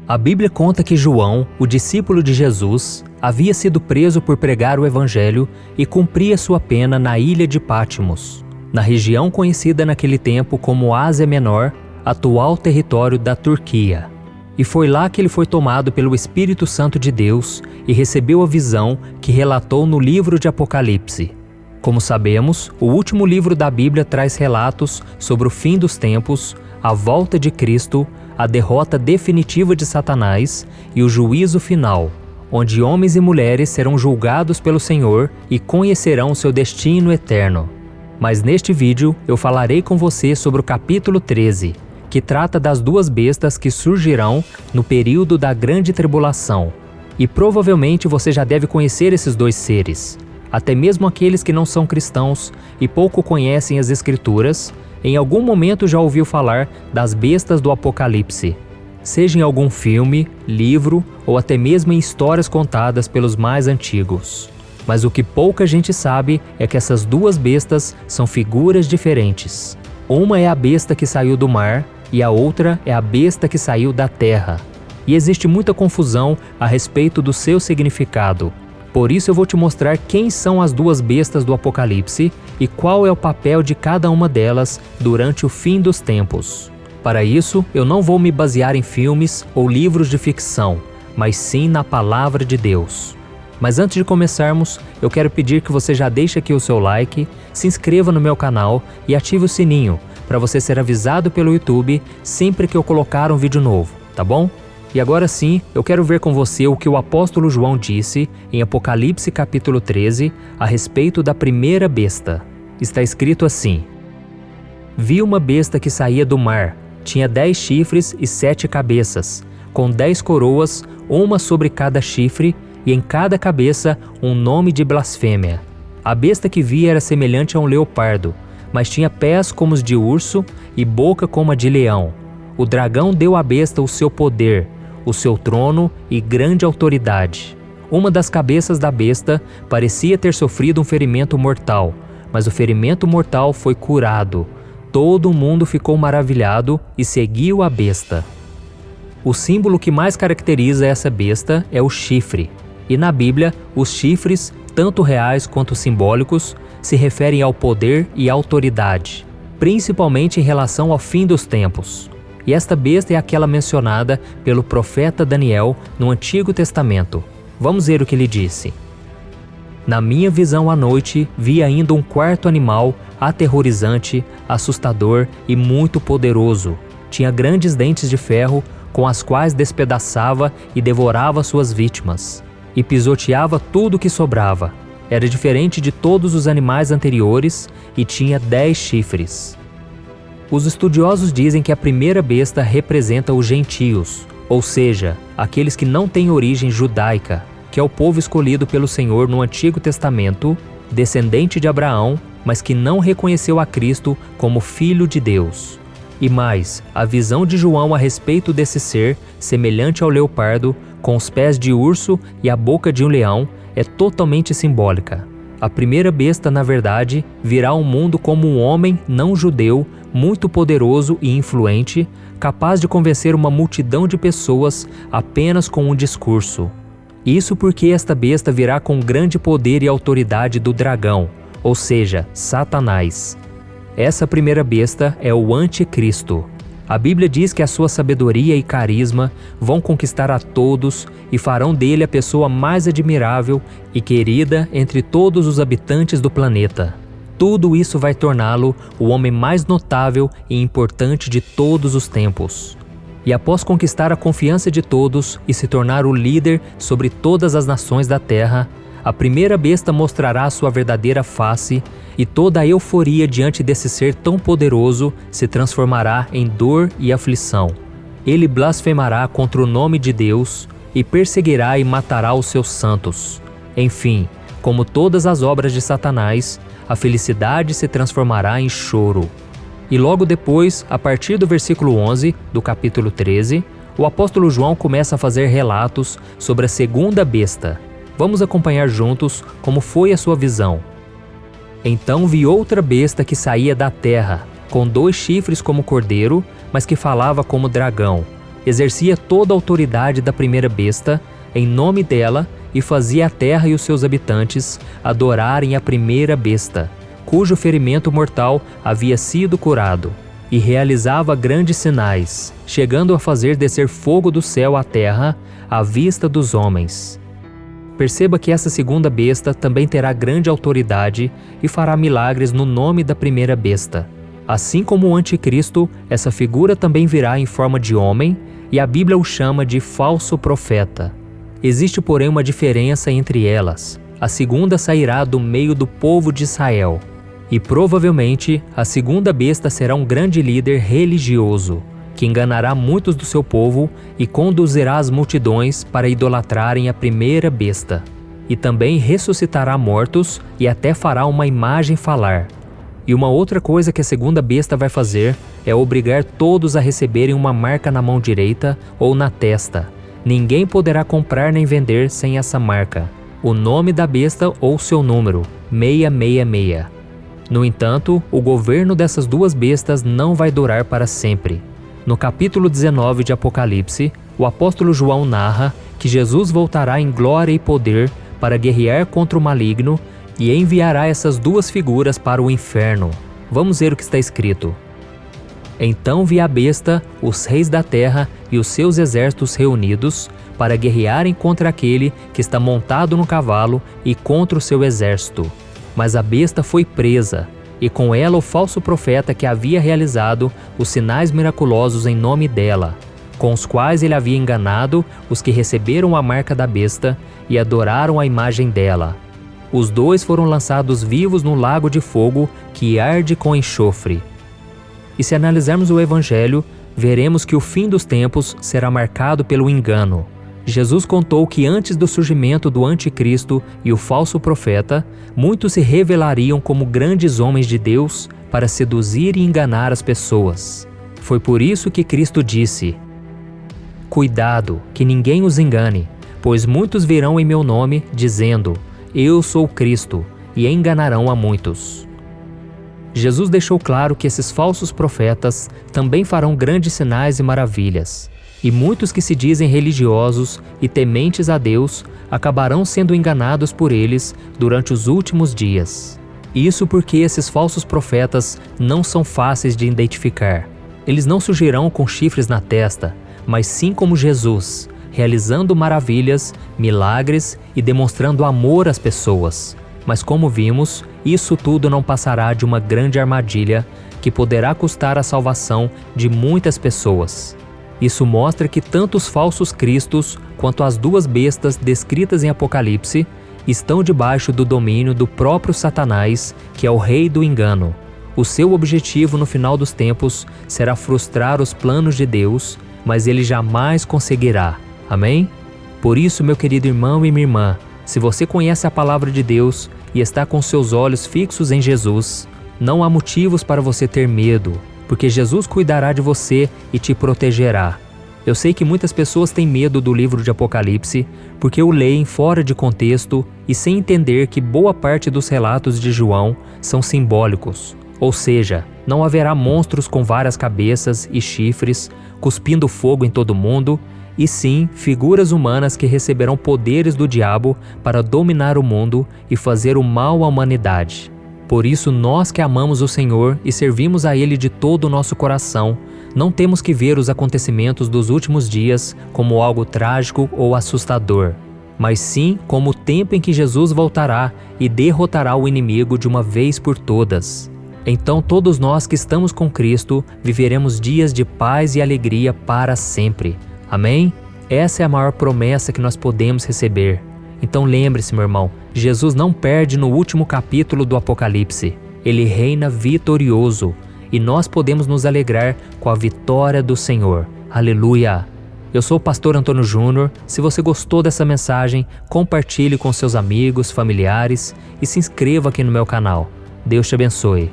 A Bíblia conta que João, o discípulo de Jesus, havia sido preso por pregar o Evangelho e cumpria sua pena na ilha de Patmos, na região conhecida naquele tempo como Ásia Menor, atual território da Turquia. E foi lá que ele foi tomado pelo Espírito Santo de Deus e recebeu a visão que relatou no livro de Apocalipse. Como sabemos, o último livro da Bíblia traz relatos sobre o fim dos tempos, a volta de Cristo, a derrota definitiva de Satanás e o juízo final, onde homens e mulheres serão julgados pelo Senhor e conhecerão seu destino eterno. Mas neste vídeo eu falarei com você sobre o capítulo 13, que trata das duas bestas que surgirão no período da grande tribulação. E provavelmente você já deve conhecer esses dois seres. Até mesmo aqueles que não são cristãos e pouco conhecem as Escrituras, em algum momento já ouviu falar das bestas do Apocalipse, seja em algum filme, livro ou até mesmo em histórias contadas pelos mais antigos. Mas o que pouca gente sabe é que essas duas bestas são figuras diferentes. Uma é a besta que saiu do mar e a outra é a besta que saiu da terra. E existe muita confusão a respeito do seu significado. Por isso eu vou te mostrar quem são as duas bestas do Apocalipse e qual é o papel de cada uma delas durante o fim dos tempos. Para isso, eu não vou me basear em filmes ou livros de ficção, mas sim na Palavra de Deus. Mas antes de começarmos, eu quero pedir que você já deixe aqui o seu like, se inscreva no meu canal e ative o sininho para você ser avisado pelo YouTube sempre que eu colocar um vídeo novo, tá bom? E agora sim, eu quero ver com você o que o apóstolo João disse em Apocalipse capítulo 13 a respeito da primeira besta. Está escrito assim: Vi uma besta que saía do mar, tinha 10 chifres e 7 cabeças, com 10 coroas, uma sobre cada chifre, e em cada cabeça um nome de blasfêmia. A besta que vi era semelhante a um leopardo, mas tinha pés como os de urso e boca como a de leão. O dragão deu à besta o seu poder, o seu trono e grande autoridade. Uma das cabeças da besta parecia ter sofrido um ferimento mortal, mas o ferimento mortal foi curado. Todo mundo ficou maravilhado e seguiu a besta. O símbolo que mais caracteriza essa besta é o chifre. E na Bíblia, os chifres, tanto reais quanto simbólicos, se referem ao poder e autoridade, principalmente em relação ao fim dos tempos. E esta besta é aquela mencionada pelo profeta Daniel no Antigo Testamento. Vamos ver o que ele disse. Na minha visão à noite, vi ainda um quarto animal, aterrorizante, assustador e muito poderoso. Tinha grandes dentes de ferro, com as quais despedaçava e devorava suas vítimas, e pisoteava tudo que sobrava. Era diferente de todos os animais anteriores e tinha 10 chifres. Os estudiosos dizem que a primeira besta representa os gentios, ou seja, aqueles que não têm origem judaica, que é o povo escolhido pelo Senhor no Antigo Testamento, descendente de Abraão, mas que não reconheceu a Cristo como Filho de Deus. E mais, a visão de João a respeito desse ser, semelhante ao leopardo, com os pés de urso e a boca de um leão, é totalmente simbólica. A primeira besta, na verdade, virá ao mundo como um homem não judeu, muito poderoso e influente, capaz de convencer uma multidão de pessoas apenas com um discurso. Isso porque esta besta virá com grande poder e autoridade do dragão, ou seja, Satanás. Essa primeira besta é o Anticristo. A Bíblia diz que a sua sabedoria e carisma vão conquistar a todos e farão dele a pessoa mais admirável e querida entre todos os habitantes do planeta. Tudo isso vai torná-lo o homem mais notável e importante de todos os tempos. E após conquistar a confiança de todos e se tornar o líder sobre todas as nações da terra, a primeira besta mostrará sua verdadeira face e toda a euforia diante desse ser tão poderoso se transformará em dor e aflição. Ele blasfemará contra o nome de Deus e perseguirá e matará os seus santos. Enfim, como todas as obras de Satanás, a felicidade se transformará em choro. E logo depois, a partir do versículo 11 do capítulo 13, o apóstolo João começa a fazer relatos sobre a segunda besta. Vamos acompanhar juntos como foi a sua visão. Então vi outra besta que saía da terra, com 2 chifres como cordeiro, mas que falava como dragão. exercia toda a autoridade da primeira besta em nome dela e fazia a terra e os seus habitantes adorarem a primeira besta, cujo ferimento mortal havia sido curado, e realizava grandes sinais, chegando a fazer descer fogo do céu à terra à vista dos homens. Perceba que essa segunda besta também terá grande autoridade e fará milagres no nome da primeira besta. Assim como o anticristo, essa figura também virá em forma de homem, e a Bíblia o chama de falso profeta. Existe, porém, uma diferença entre elas. A segunda sairá do meio do povo de Israel. E provavelmente a segunda besta será um grande líder religioso, que enganará muitos do seu povo e conduzirá as multidões para idolatrarem a primeira besta. E também ressuscitará mortos e até fará uma imagem falar. E uma outra coisa que a segunda besta vai fazer é obrigar todos a receberem uma marca na mão direita ou na testa. Ninguém poderá comprar nem vender sem essa marca, o nome da besta ou seu número, 666. No entanto, o governo dessas duas bestas não vai durar para sempre. No capítulo 19 de Apocalipse, o apóstolo João narra que Jesus voltará em glória e poder para guerrear contra o maligno e enviará essas duas figuras para o inferno. Vamos ver o que está escrito. Então vi a besta, os reis da terra e os seus exércitos reunidos para guerrearem contra aquele que está montado no cavalo e contra o seu exército. Mas a besta foi presa, e com ela o falso profeta que havia realizado os sinais miraculosos em nome dela, com os quais ele havia enganado os que receberam a marca da besta e adoraram a imagem dela. Os dois foram lançados vivos no lago de fogo que arde com enxofre. E se analisarmos o Evangelho, veremos que o fim dos tempos será marcado pelo engano. Jesus contou que antes do surgimento do anticristo e o falso profeta, muitos se revelariam como grandes homens de Deus para seduzir e enganar as pessoas. Foi por isso que Cristo disse: "Cuidado, que ninguém os engane, pois muitos virão em meu nome, dizendo: Eu sou Cristo, e enganarão a muitos." Jesus deixou claro que esses falsos profetas também farão grandes sinais e maravilhas, e muitos que se dizem religiosos e tementes a Deus acabarão sendo enganados por eles durante os últimos dias. Isso porque esses falsos profetas não são fáceis de identificar. Eles não surgirão com chifres na testa, mas sim como Jesus, realizando maravilhas, milagres e demonstrando amor às pessoas. Mas como vimos, isso tudo não passará de uma grande armadilha que poderá custar a salvação de muitas pessoas. Isso mostra que tanto os falsos cristos quanto as duas bestas descritas em Apocalipse estão debaixo do domínio do próprio Satanás, que é o rei do engano. O seu objetivo no final dos tempos será frustrar os planos de Deus, mas ele jamais conseguirá. Amém? Por isso, meu querido irmão e minha irmã, se você conhece a palavra de Deus e está com seus olhos fixos em Jesus, não há motivos para você ter medo, porque Jesus cuidará de você e te protegerá. Eu sei que muitas pessoas têm medo do livro de Apocalipse porque o leem fora de contexto e sem entender que boa parte dos relatos de João são simbólicos. Ou seja, não haverá monstros com várias cabeças e chifres, cuspindo fogo em todo mundo, e sim figuras humanas que receberão poderes do diabo para dominar o mundo e fazer o mal à humanidade. Por isso, nós que amamos o Senhor e servimos a Ele de todo o nosso coração, não temos que ver os acontecimentos dos últimos dias como algo trágico ou assustador, mas sim como o tempo em que Jesus voltará e derrotará o inimigo de uma vez por todas. Então todos nós que estamos com Cristo viveremos dias de paz e alegria para sempre. Amém? Essa é a maior promessa que nós podemos receber. Então lembre-se, meu irmão, Jesus não perde no último capítulo do Apocalipse. Ele reina vitorioso e nós podemos nos alegrar com a vitória do Senhor. Aleluia! Eu sou o pastor Antônio Júnior. Se você gostou dessa mensagem, compartilhe com seus amigos, familiares e se inscreva aqui no meu canal. Deus te abençoe.